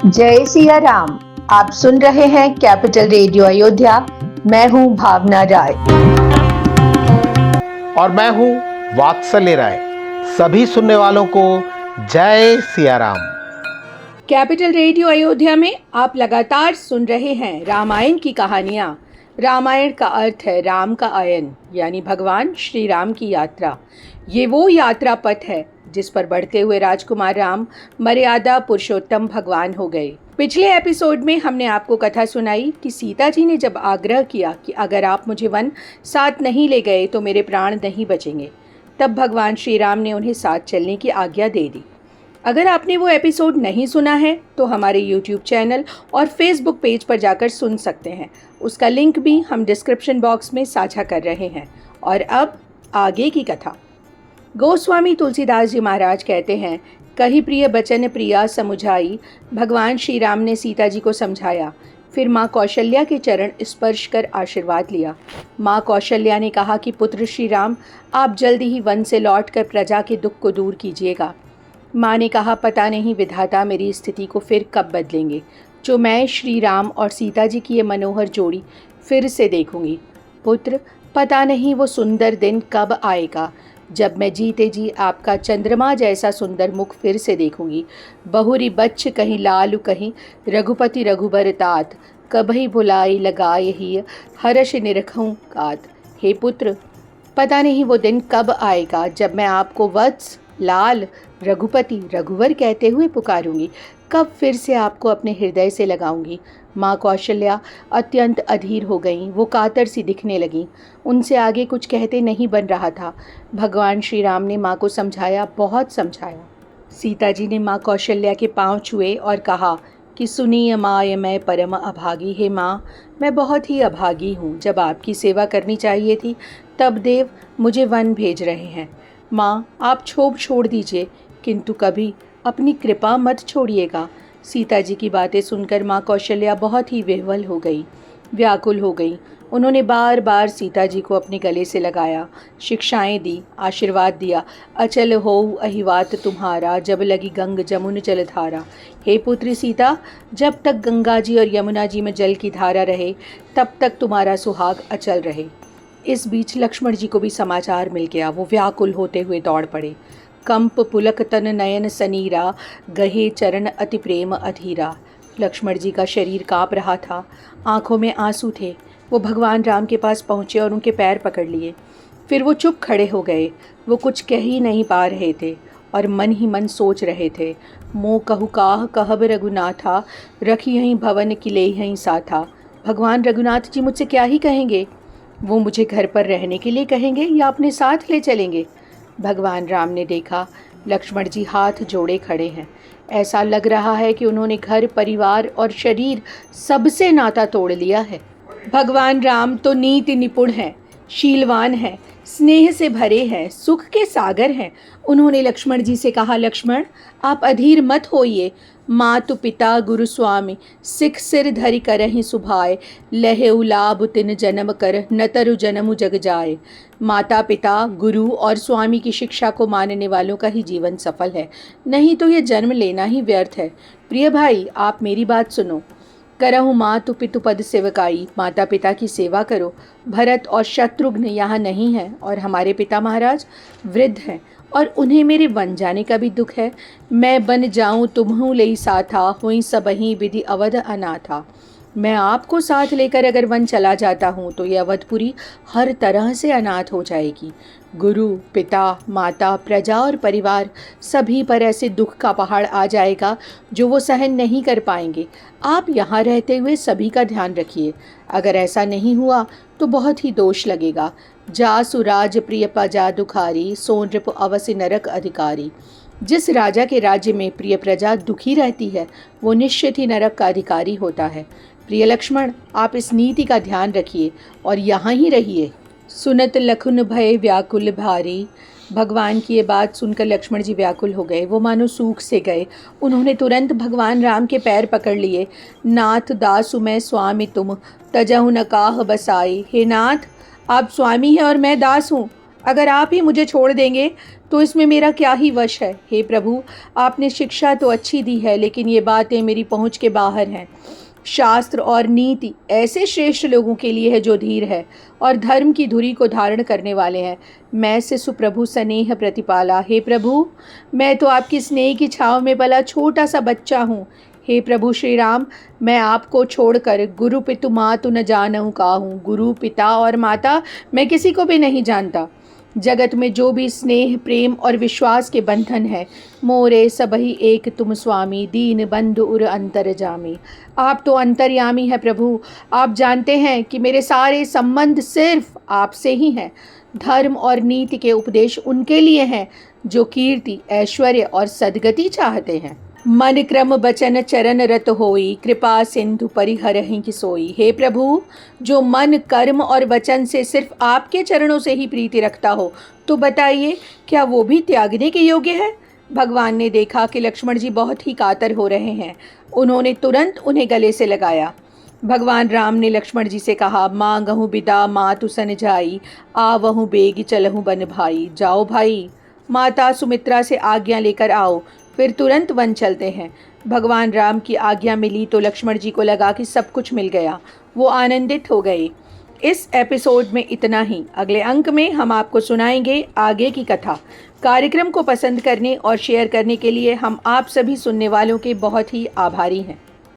जय सिया राम। आप सुन रहे हैं कैपिटल रेडियो अयोध्या। मैं हूं भावना राय और मैं हूं वात्सल्य राय। सभी सुनने वालों को जय सिया राम। कैपिटल रेडियो अयोध्या में आप लगातार सुन रहे हैं रामायण की कहानियाँ। रामायण का अर्थ है राम का आयन, यानी भगवान श्री राम की यात्रा। ये वो यात्रा पथ है जिस पर बढ़ते हुए राजकुमार राम मर्यादा पुरुषोत्तम भगवान हो गए। पिछले एपिसोड में हमने आपको कथा सुनाई कि सीता जी ने जब आग्रह किया कि अगर आप मुझे वन साथ नहीं ले गए तो मेरे प्राण नहीं बचेंगे, तब भगवान श्री राम ने उन्हें साथ चलने की आज्ञा दे दी। अगर आपने वो एपिसोड नहीं सुना है तो हमारे YouTube चैनल और Facebook पेज पर जाकर सुन सकते हैं। उसका लिंक भी हम डिस्क्रिप्शन बॉक्स में साझा कर रहे हैं। और अब आगे की कथा। गोस्वामी तुलसीदास जी महाराज कहते हैं, कही प्रिय बचन प्रिया समुझाई, भगवान श्री राम ने सीता जी को समझाया। फिर माँ कौशल्या के चरण स्पर्श कर आशीर्वाद लिया। माँ कौशल्या ने कहा कि पुत्र श्री राम, आप जल्दी ही वन से लौटकर प्रजा के दुख को दूर कीजिएगा। माँ ने कहा, पता नहीं विधाता मेरी स्थिति को फिर कब बदलेंगे, जो मैं श्री राम और सीता जी की ये मनोहर जोड़ी फिर से देखूंगी। पुत्र, पता नहीं वो सुंदर दिन कब आएगा जब मैं जीते जी आपका चंद्रमा जैसा सुंदर मुख फिर से देखूंगी। बहुरी बच्च कहीं लालू कहीं रघुपति रघुबर तात, कभी भुलाई लगाए ही हर्ष निरखूं कात। हे पुत्र, पता नहीं वो दिन कब आएगा जब मैं आपको वत्स, लाल, रघुपति, रघुवर कहते हुए पुकारूंगी। कब फिर से आपको अपने हृदय से लगाऊंगी। माँ कौशल्या अत्यंत अधीर हो गईं। वो कातर सी दिखने लगीं। उनसे आगे कुछ कहते नहीं बन रहा था। भगवान श्री राम ने माँ को समझाया, बहुत समझाया। सीता जी ने माँ कौशल्या के पांव छुए और कहा कि सुनिए माँ, मैं परम अभागी। हे माँ, मैं बहुत ही अभागी हूँ। जब आपकी सेवा करनी चाहिए थी तब देव मुझे वन भेज रहे हैं। माँ, आप क्षोभ छोड़ दीजिए, किंतु कभी अपनी कृपा मत छोड़िएगा। सीता जी की बातें सुनकर माँ कौशल्या बहुत ही विह्वल हो गई, व्याकुल हो गई। उन्होंने बार बार सीता जी को अपने गले से लगाया, शिक्षाएं दी, आशीर्वाद दिया। अचल होऊ अहिवात तुम्हारा, जब लगी गंग जमुन जलधारा। हे पुत्री सीता, जब तक गंगा जी और यमुना जी में जल की धारा रहे तब तक तुम्हारा सुहाग अचल रहे। इस बीच लक्ष्मण जी को भी समाचार मिल गया। वो व्याकुल होते हुए दौड़ पड़े। कंप पुलक तन नयन सनीरा, गहे चरण अति प्रेम अधीरा। लक्ष्मण जी का शरीर काँप रहा था, आंखों में आंसू थे। वो भगवान राम के पास पहुँचे और उनके पैर पकड़ लिए। फिर वो चुप खड़े हो गए। वो कुछ कह ही नहीं पा रहे थे और मन ही मन सोच रहे थे। मोह कहु काह कहब रघुनाथा, रखी यहीं भवन किले यहीं साथा। भगवान रघुनाथ जी मुझसे क्या ही कहेंगे? वो मुझे घर पर रहने के लिए कहेंगे या अपने साथ ले चलेंगे? भगवान राम ने देखा लक्ष्मण जी हाथ जोड़े खड़े हैं। ऐसा लग रहा है कि उन्होंने घर, परिवार और शरीर सबसे नाता तोड़ लिया है। भगवान राम तो नीति निपुण हैं, शीलवान हैं, स्नेह से भरे हैं, सुख के सागर हैं। उन्होंने लक्ष्मण जी से कहा, लक्ष्मण, आप अधीर मत होइए। मातु पिता गुरु स्वामी, सिख सिर धरि करहि सुभाए। लहे उलाब तिन जन्म कर, न तरु जन्मु जग जाए। माता पिता, गुरु और स्वामी की शिक्षा को मानने वालों का ही जीवन सफल है, नहीं तो ये जन्म लेना ही व्यर्थ है। प्रिय भाई, आप मेरी बात सुनो। करहु मातु पितु पद सेवकाई, माता पिता की सेवा करो। भरत और शत्रुघ्न यहाँ नहीं हैं और हमारे पिता महाराज वृद्ध हैं और उन्हें मेरे वन जाने का भी दुख है। मैं बन जाऊं तुम्हु लेई साथा, हुई सबही विधि अवध अनाथा। मैं आपको साथ लेकर अगर वन चला जाता हूँ तो ये अवधपुरी हर तरह से अनाथ हो जाएगी। गुरु, पिता, माता, प्रजा और परिवार सभी पर ऐसे दुख का पहाड़ आ जाएगा जो वो सहन नहीं कर पाएंगे। आप यहाँ रहते हुए सभी का ध्यान रखिए। अगर ऐसा नहीं हुआ तो बहुत ही दोष लगेगा। जा सुराज प्रिय प्रजा दुखारी, सोन रिप अवसि नरक अधिकारी। जिस राजा के राज्य में प्रिय प्रजा दुखी रहती है वो निश्चित ही नरक का अधिकारी होता है। प्रिय लक्ष्मण, आप इस नीति का ध्यान रखिए और यहाँ ही रहिए। सुनत लखुन भय व्याकुल भारी। भगवान की ये बात सुनकर लक्ष्मण जी व्याकुल हो गए। वो मानो सूख से गए। उन्होंने तुरंत भगवान राम के पैर पकड़ लिए। नाथ दासु मैं स्वामी तुम, तजहु न काह बसाई। हे नाथ, आप स्वामी हैं और मैं दास हूँ। अगर आप ही मुझे छोड़ देंगे तो इसमें मेरा क्या ही वश है। हे प्रभु, आपने शिक्षा तो अच्छी दी है, लेकिन ये बातें मेरी पहुँच के बाहर हैं। शास्त्र और नीति ऐसे श्रेष्ठ लोगों के लिए है जो धीर है और धर्म की धुरी को धारण करने वाले हैं। मैं से सुप्रभु स्नेह प्रतिपाला। हे प्रभु, मैं तो आपकी स्नेह की छाँव में पला छोटा सा बच्चा हूँ। हे प्रभु श्री राम, मैं आपको छोड़कर गुरु पितु मातु न जानऊँ काहूँ। गुरु पिता और माता मैं किसी को भी नहीं जानता। जगत में जो भी स्नेह प्रेम और विश्वास के बंधन है, मोरे सबही एक तुम स्वामी, दीन बंधु उर अंतर जामी। आप तो अंतर्यामी है प्रभु। आप जानते हैं कि मेरे सारे संबंध सिर्फ आपसे ही हैं। धर्म और नीति के उपदेश उनके लिए हैं जो कीर्ति ऐश्वर्य और सद्गति चाहते हैं। मन क्रम बचन चरण रत होई, कृपा सिंधु परिहरहि कि सोई। हे प्रभु, जो मन कर्म और वचन से सिर्फ आपके चरणों से ही प्रीति रखता हो, तो बताइए क्या वो भी त्यागने के योग्य है। भगवान ने देखा कि लक्ष्मण जी बहुत ही कातर हो रहे हैं। उन्होंने तुरंत उन्हें गले से लगाया। भगवान राम ने लक्ष्मण जी से कहा, मांगहूँ बिदा मातु सन जाई, आवहूँ बेग चलहूँ बन भाई। जाओ भाई, माता सुमित्रा से आज्ञा लेकर आओ, फिर तुरंत वन चलते हैं। भगवान राम की आज्ञा मिली तो लक्ष्मण जी को लगा कि सब कुछ मिल गया। वो आनंदित हो गए। इस एपिसोड में इतना ही। अगले अंक में हम आपको सुनाएंगे आगे की कथा। कार्यक्रम को पसंद करने और शेयर करने के लिए हम आप सभी सुनने वालों के बहुत ही आभारी हैं।